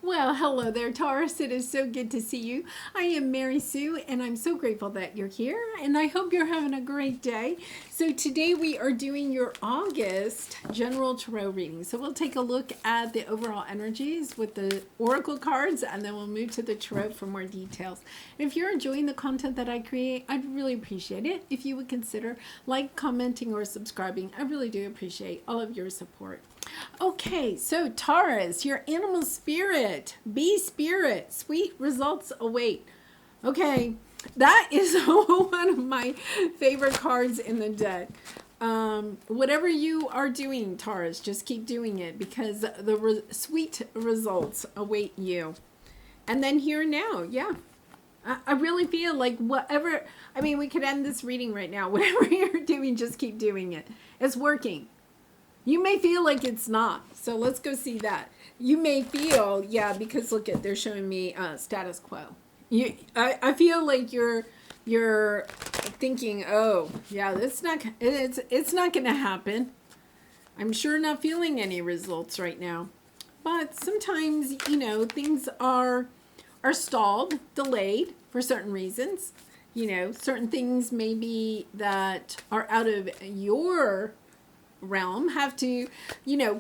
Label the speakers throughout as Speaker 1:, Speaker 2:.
Speaker 1: Well, hello there, Taurus. It is so good to see you. I am Mary Sue, and I'm so grateful that you're here, and I hope you're having a great day. So, today we are doing your August general tarot reading. So, we'll take a look at the overall energies with the oracle cards, and then we'll move to the tarot for more details. If you're enjoying the content that I create, I'd really appreciate it if you would consider commenting, or subscribing. I really do appreciate all of your support. Okay, so Taurus, your animal spirit, bee spirit, sweet results await. Okay, that is one of my favorite cards in the deck. Whatever you are doing, Taurus, just keep doing it because the sweet results await you. And then here now, yeah. I really feel like whatever, I mean, we could end this reading right now. Whatever you're doing, just keep doing it. It's working. You may feel like it's not. So let's go see that. You may feel, yeah, because look at, they're showing me status quo. I feel like you're thinking, oh, yeah, it's not going to happen. I'm sure not feeling any results right now. But sometimes, things are stalled, delayed for certain reasons. Certain things maybe that are out of your realm have to,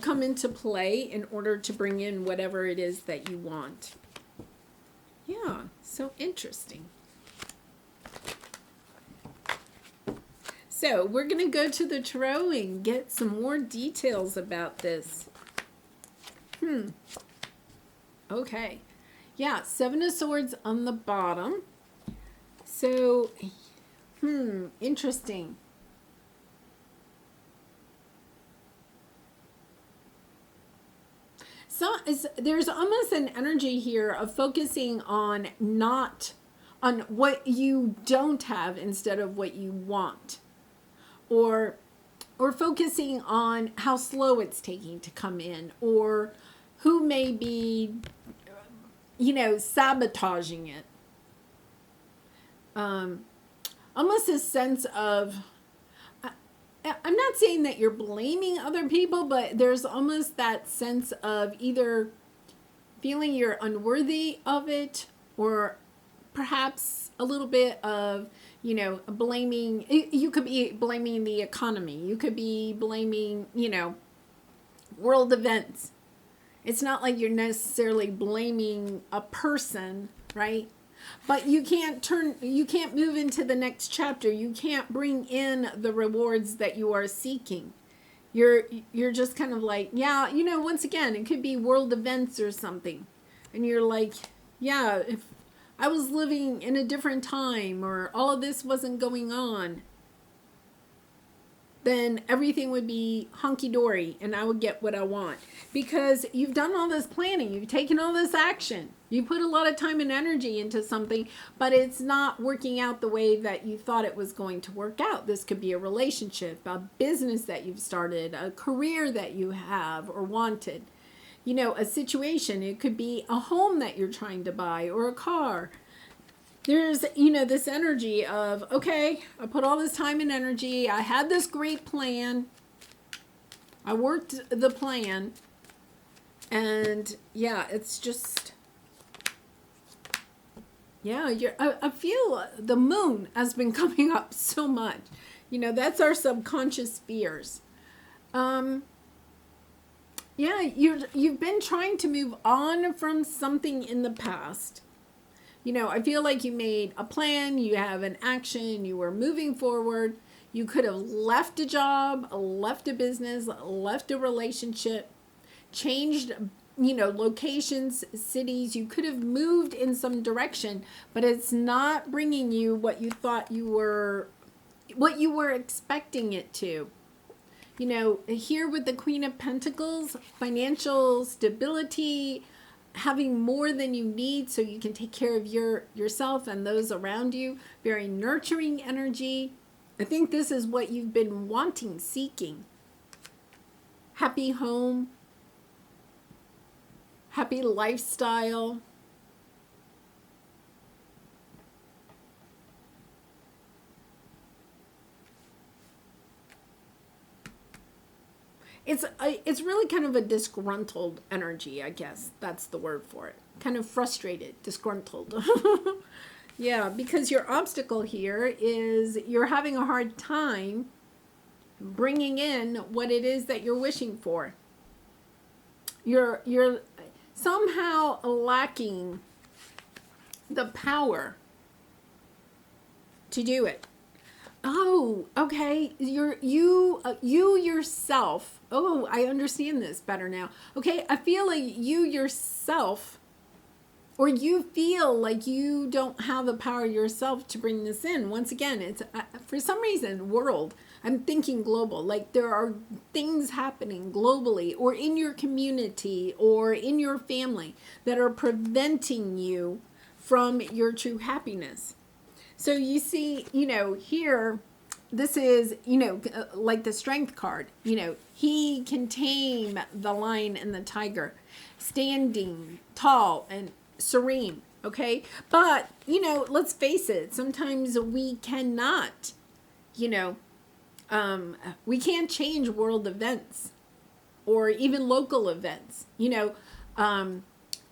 Speaker 1: come into play in order to bring in whatever it is that you want. Yeah, so interesting. So we're going to go to the tarot and get some more details about this. Okay. Yeah, Seven of Swords on the bottom. So, interesting. So there's almost an energy here of focusing on what you don't have instead of what you want, or focusing on how slow it's taking to come in, or who may be sabotaging it. Almost a sense of, I'm not saying that you're blaming other people, but there's almost that sense of either feeling you're unworthy of it, or perhaps a little bit of, blaming. You could be blaming the economy. You could be blaming, world events. It's not like you're necessarily blaming a person, right? But you can't move into the next chapter. You can't bring in the rewards that you are seeking. You're just kind of like, yeah, once again, it could be world events or something. And you're like, yeah, if I was living in a different time, or all of this wasn't going on, then everything would be hunky-dory and I would get what I want. Because you've done all this planning, you've taken all this action, you put a lot of time and energy into something, but it's not working out the way that you thought it was going to work out. This could be a relationship, a business that you've started, a career that you have or wanted, a situation. It could be a home that you're trying to buy, or a car. There's, this energy of, okay, I put all this time and energy. I had this great plan. I worked the plan. And yeah, it's just, yeah, I feel the moon has been coming up so much. That's our subconscious fears. Yeah, you've been trying to move on from something in the past. I feel like you made a plan, you have an action, you were moving forward. You could have left a job, left a business, left a relationship, changed, locations, cities. You could have moved in some direction, but it's not bringing you what you thought what you were expecting it to. Here with the Queen of Pentacles, financial stability, having more than you need so you can take care of yourself and those around you. Very nurturing energy. I think this is what you've been wanting, seeking. Happy home. Happy lifestyle. it's really kind of a disgruntled energy, I guess. That's the word for it. Kind of frustrated, disgruntled. Yeah, because your obstacle here is you're having a hard time bringing in what it is that you're wishing for. You're somehow lacking the power to do it. Oh, okay. You yourself. Oh, I understand this better now. Okay, I feel like you yourself, or you feel like you don't have the power yourself to bring this in. Once again, it's for some reason world. I'm thinking global. Like there are things happening globally, or in your community, or in your family that are preventing you from your true happiness. So you see, here, this is, like the strength card. He can tame the lion and the tiger, standing tall and serene, okay? But, let's face it, sometimes we cannot, we can't change world events or even local events,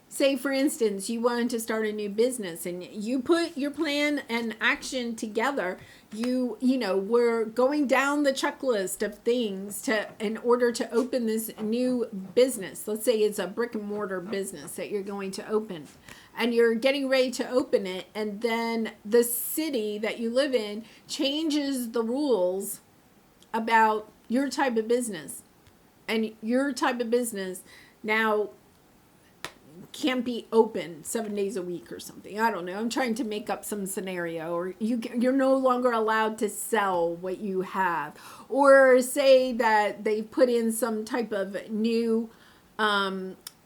Speaker 1: say, for instance, you wanted to start a new business and you put your plan and action together. You were going down the checklist of things in order to open this new business. Let's say it's a brick and mortar business that you're going to open. And you're getting ready to open it. And then the city that you live in changes the rules about your type of business. And your type of business now can't be open 7 days a week or something. I don't know. I'm trying to make up some scenario. Or you're no longer allowed to sell what you have. Or say that they put in some type of new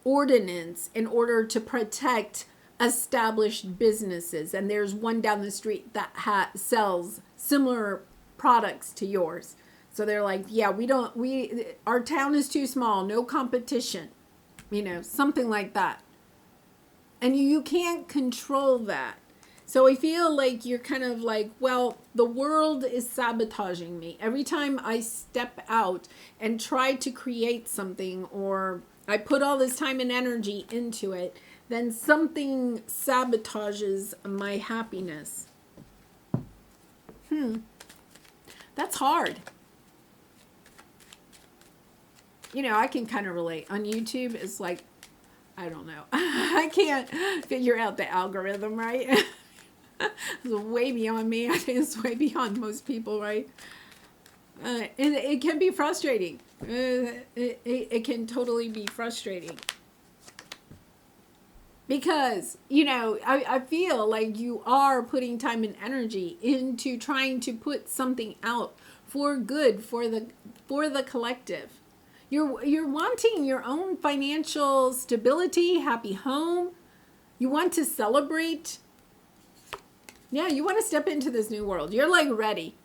Speaker 1: ordinance in order to protect established businesses. And there's one down the street that sells similar products to yours. So they're like, yeah, our town is too small. No competition. Something like that. And you can't control that. So I feel like you're kind of like, well, the world is sabotaging me. Every time I step out and try to create something, or I put all this time and energy into it, then something sabotages my happiness. That's hard. I can kind of relate. On YouTube, it's like, I don't know. I can't figure out the algorithm, right? It's way beyond me. I think it's way beyond most people, right? It can be frustrating. It can totally be frustrating. Because, I feel like you are putting time and energy into trying to put something out for good, for the collective. You're wanting your own financial stability, happy home. You want to celebrate. Yeah, you want to step into this new world. You're like ready.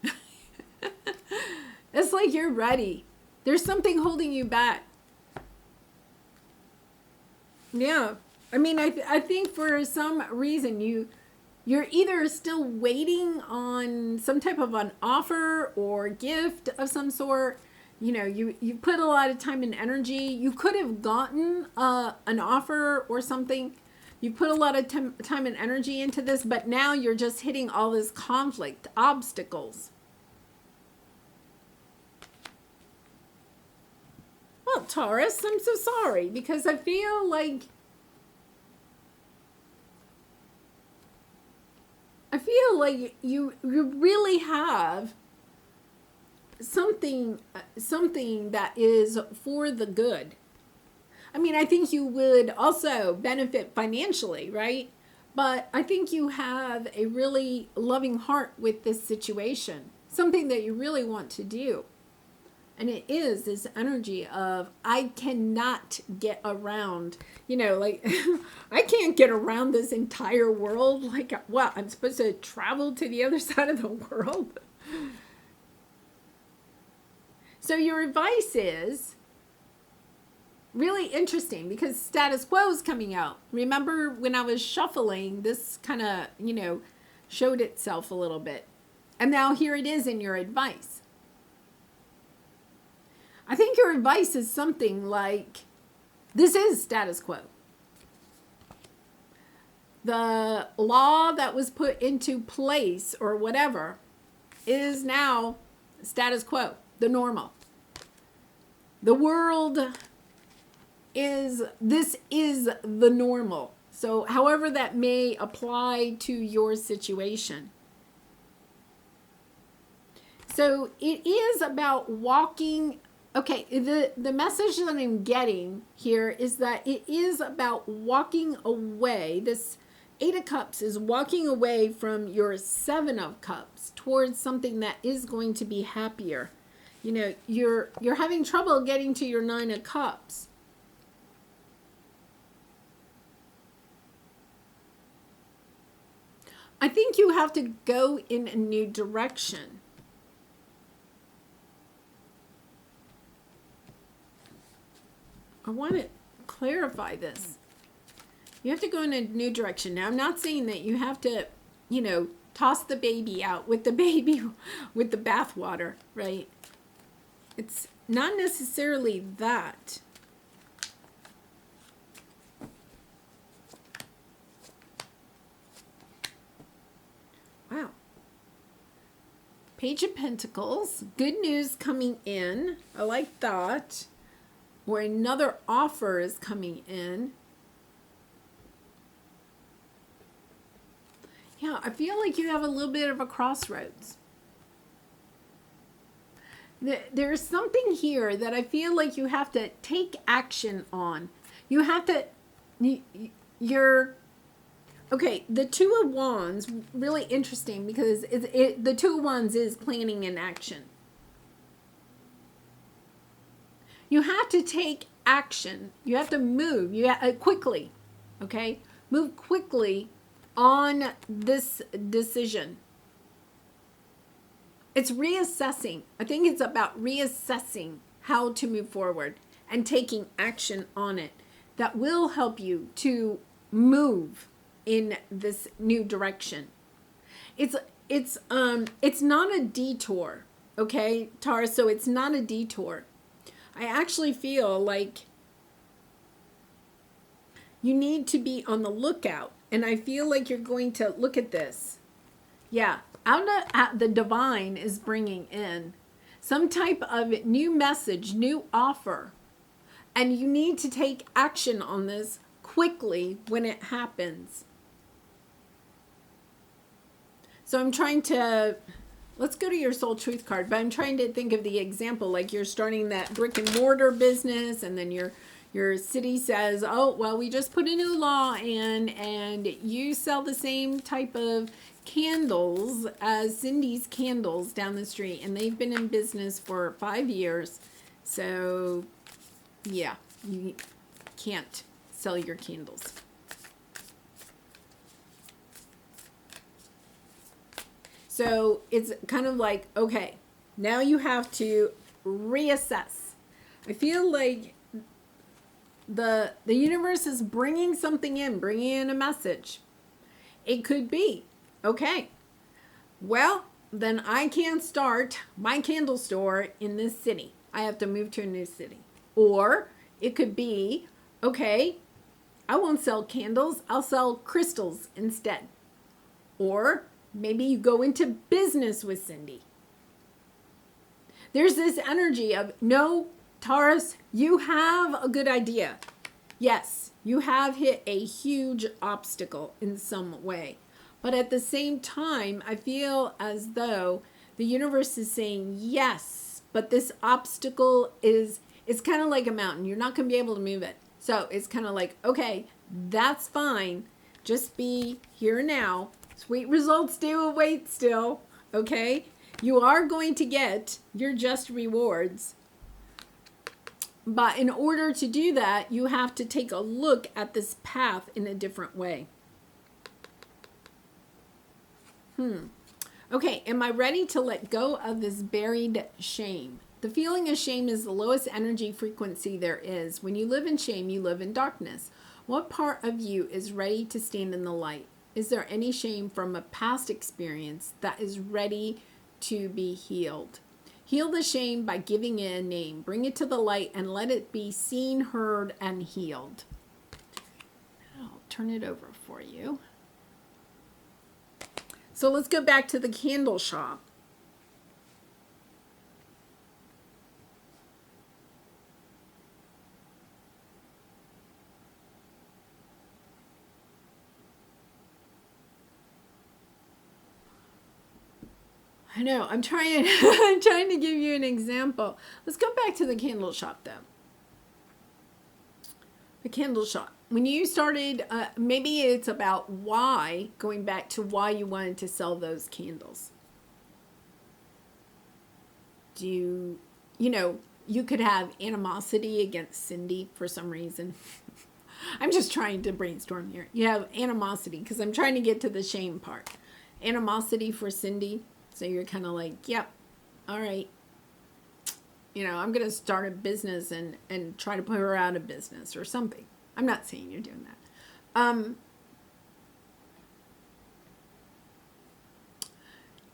Speaker 1: It's like you're ready. There's something holding you back. Yeah. I mean, I think for some reason you're either still waiting on some type of an offer or gift of some sort. You put a lot of time and energy. You could have gotten an offer or something. You put a lot of time and energy into this, but now you're just hitting all this conflict, obstacles. Well, Taurus, I'm so sorry because I feel like you really have something that is for the good. I mean, I think you would also benefit financially, right? But I think you have a really loving heart with this situation, something that you really want to do. And it is this energy of, I cannot get around, like, I can't get around this entire world. Like, what? I'm supposed to travel to the other side of the world? So your advice is really interesting because status quo is coming out. Remember when I was shuffling, this kind of, showed itself a little bit. And now here it is in your advice. I think your advice is something like, this is status quo. The law that was put into place or whatever is now status quo, the normal. The world this is the normal. So however that may apply to your situation. So it is about walking. Okay, the message that I'm getting here is that it is about walking away. This 8 of Cups is walking away from your 7 of Cups towards something that is going to be happier. You know, you're having trouble getting to your 9 of Cups. I think you have to go in a new direction. I want to clarify this. You have to go in a new direction. Now, I'm not saying that you have to, you know, toss the baby out with the bathwater, right? It's not necessarily that. Wow. Page of Pentacles. Good news coming in. I like that. Or another offer is coming in. Yeah, I feel like you have a little bit of a crossroads. There's something here that I feel like you have to take action on. You have to, okay, the 2 of Wands, really interesting because the 2 of Wands is planning and action. You have to take action. You have to move quickly, okay? Move quickly on this decision. It's reassessing. I think it's about reassessing how to move forward and taking action on it. That will help you to move in this new direction. It's not a detour, okay, Taurus? So it's not a detour. I actually feel like you need to be on the lookout. And I feel like you're going to look at this. Yeah, the divine is bringing in some type of new message, new offer. And you need to take action on this quickly when it happens. So I'm trying to, let's go to your soul truth card, but I'm trying to think of the example, like you're starting that brick and mortar business and then your city says, oh, well, we just put a new law in and you sell the same type of candles as Cindy's candles down the street and they've been in business for 5 years. So yeah, you can't sell your candles. So it's kind of like, okay, now you have to reassess. I feel like the universe is bringing something in, bringing in a message. It could be, okay, well, then I can't start my candle store in this city. I have to move to a new city. Or it could be, okay, I won't sell candles. I'll sell crystals instead. Or maybe you go into business with Cindy. There's this energy of, no, Taurus, you have a good idea. Yes, you have hit a huge obstacle in some way. But at the same time, I feel as though the universe is saying, yes, but this obstacle it's kind of like a mountain. You're not going to be able to move it. So it's kind of like, okay, that's fine. Just be here now. Sweet results do await still, okay? You are going to get your just rewards. But in order to do that, you have to take a look at this path in a different way. Okay, am I ready to let go of this buried shame? The feeling of shame is the lowest energy frequency there is. When you live in shame, you live in darkness. What part of you is ready to stand in the light? Is there any shame from a past experience that is ready to be healed? Heal the shame by giving it a name. Bring it to the light and let it be seen, heard, and healed. I'll turn it over for you. So let's go back to the candle shop. I know, I'm trying to give you an example. Let's go back to the candle shop though. The candle shop. When you started, maybe it's about why, going back to why you wanted to sell those candles. You could have animosity against Cindy for some reason. I'm just trying to brainstorm here. You have animosity because I'm trying to get to the shame part. Animosity for Cindy. So you're kind of like, yep, all right. I'm going to start a business and try to put her out of business or something. I'm not saying you're doing that.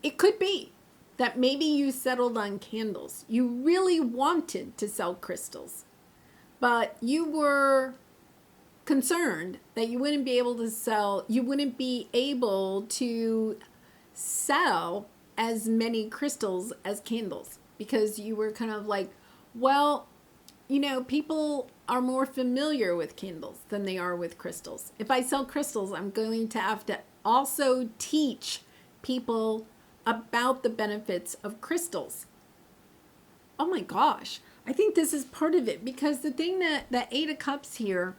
Speaker 1: It could be that maybe you settled on candles. You really wanted to sell crystals, but you were concerned that you wouldn't be able to sell as many crystals as candles, because you were kind of like, well, people are more familiar with candles than they are with crystals. If I sell crystals, I'm going to have to also teach people about the benefits of crystals. Oh my gosh. I think this is part of it, because the thing that Eight of Cups here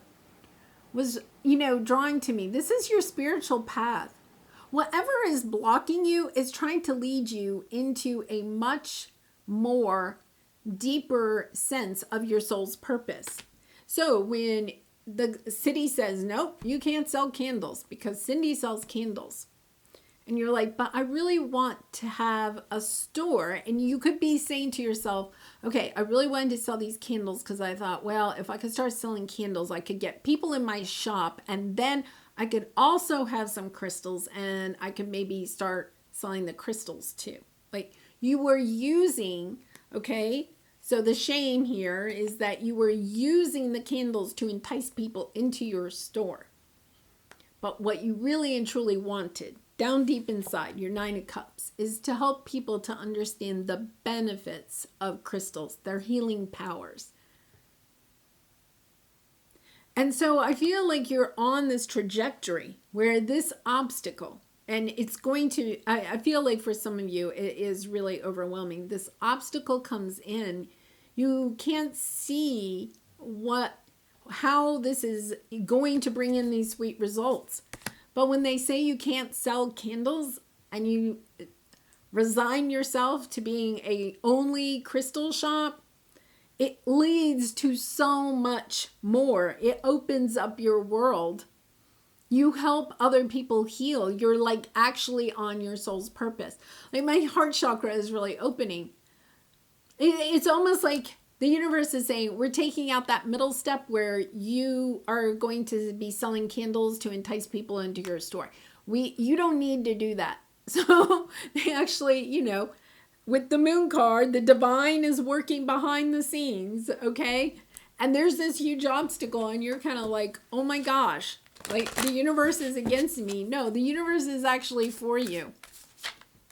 Speaker 1: was, drawing to me, this is your spiritual path. Whatever is blocking you is trying to lead you into a much more deeper sense of your soul's purpose. So when the city says, nope, you can't sell candles because Cindy sells candles, and you're like, but I really want to have a store. And you could be saying to yourself, okay, I really wanted to sell these candles because I thought, well, if I could start selling candles, I could get people in my shop, and then I could also have some crystals, and I could maybe start selling the crystals too. Like, you were using, okay, so the shame here is that you were using the candles to entice people into your store. But what you really and truly wanted, down deep inside, your Nine of Cups, is to help people to understand the benefits of crystals, their healing powers. And so I feel like you're on this trajectory where this obstacle, and it's going to, I feel like for some of you, it is really overwhelming. This obstacle comes in, you can't see how this is going to bring in these sweet results. But when they say you can't sell candles and you resign yourself to being a only crystal shop, it leads to so much more. It opens up your world. You help other people heal. You're like actually on your soul's purpose. Like, my heart chakra is really opening. It's almost like the universe is saying, we're taking out that middle step where you are going to be selling candles to entice people into your store. You don't need to do that. So they actually, with the moon card, the divine is working behind the scenes, okay? And there's this huge obstacle, and you're kind of like, oh my gosh, like the universe is against me. No, the universe is actually for you.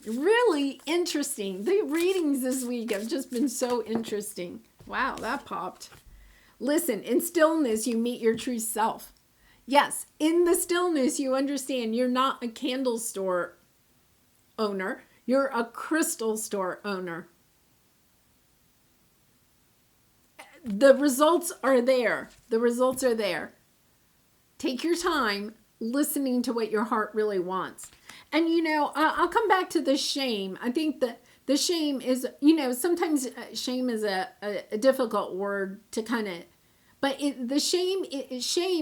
Speaker 1: Really interesting. The readings this week have just been so interesting. Wow, that popped. Listen, in stillness, you meet your true self. Yes, in the stillness, you understand you're not a candle store owner. You're a crystal store owner. The results are there. The results are there. Take your time listening to what your heart really wants. And, I'll come back to the shame. I think that the shame is, sometimes shame is a difficult word to kind of, but shame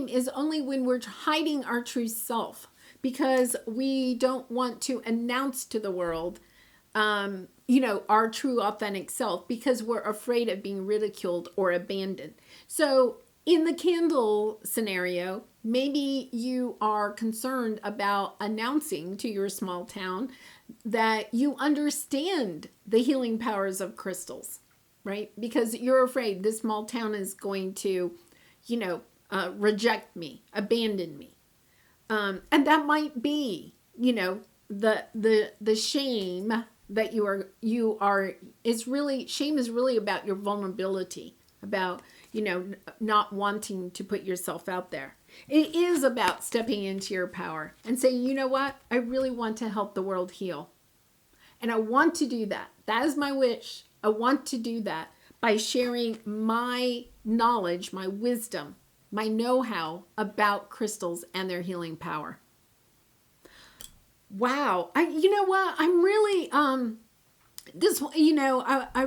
Speaker 1: is only when we're hiding our true self, because we don't want to announce to the world, our true authentic self, because we're afraid of being ridiculed or abandoned. So In the candle scenario, maybe you are concerned about announcing to your small town that you understand the healing powers of crystals, right? Because you're afraid this small town is going to, reject me, abandon me. And that might be, the shame that you are is really, shame is really about your vulnerability, about, not wanting to put yourself out there. It is about stepping into your power and saying, you know what? I really want to help the world heal. And I want to do that. That is my wish. I want to do that by sharing my knowledge, my wisdom, my know-how about crystals and their healing power. Wow. You know what? I'm really, I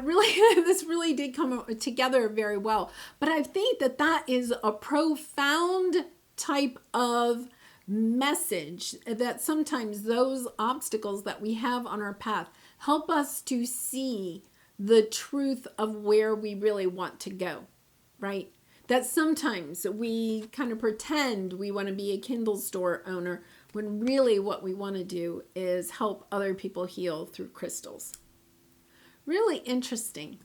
Speaker 1: really, this really did come together very well. But I think that is a profound type of message, that sometimes those obstacles that we have on our path help us to see the truth of where we really want to go, right? That sometimes we kind of pretend we want to be a Kindle store owner when really what we want to do is help other people heal through crystals. Really interesting.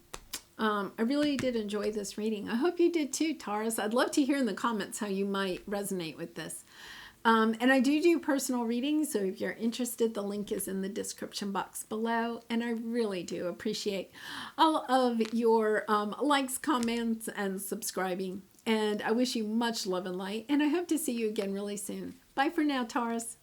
Speaker 1: I really did enjoy this reading. I hope you did too, Taurus. I'd love to hear in the comments how you might resonate with this. And I do personal readings, so if you're interested, the link is in the description box below. And I really do appreciate all of your likes, comments, and subscribing. And I wish you much love and light. And I hope to see you again really soon. Bye for now, Taurus.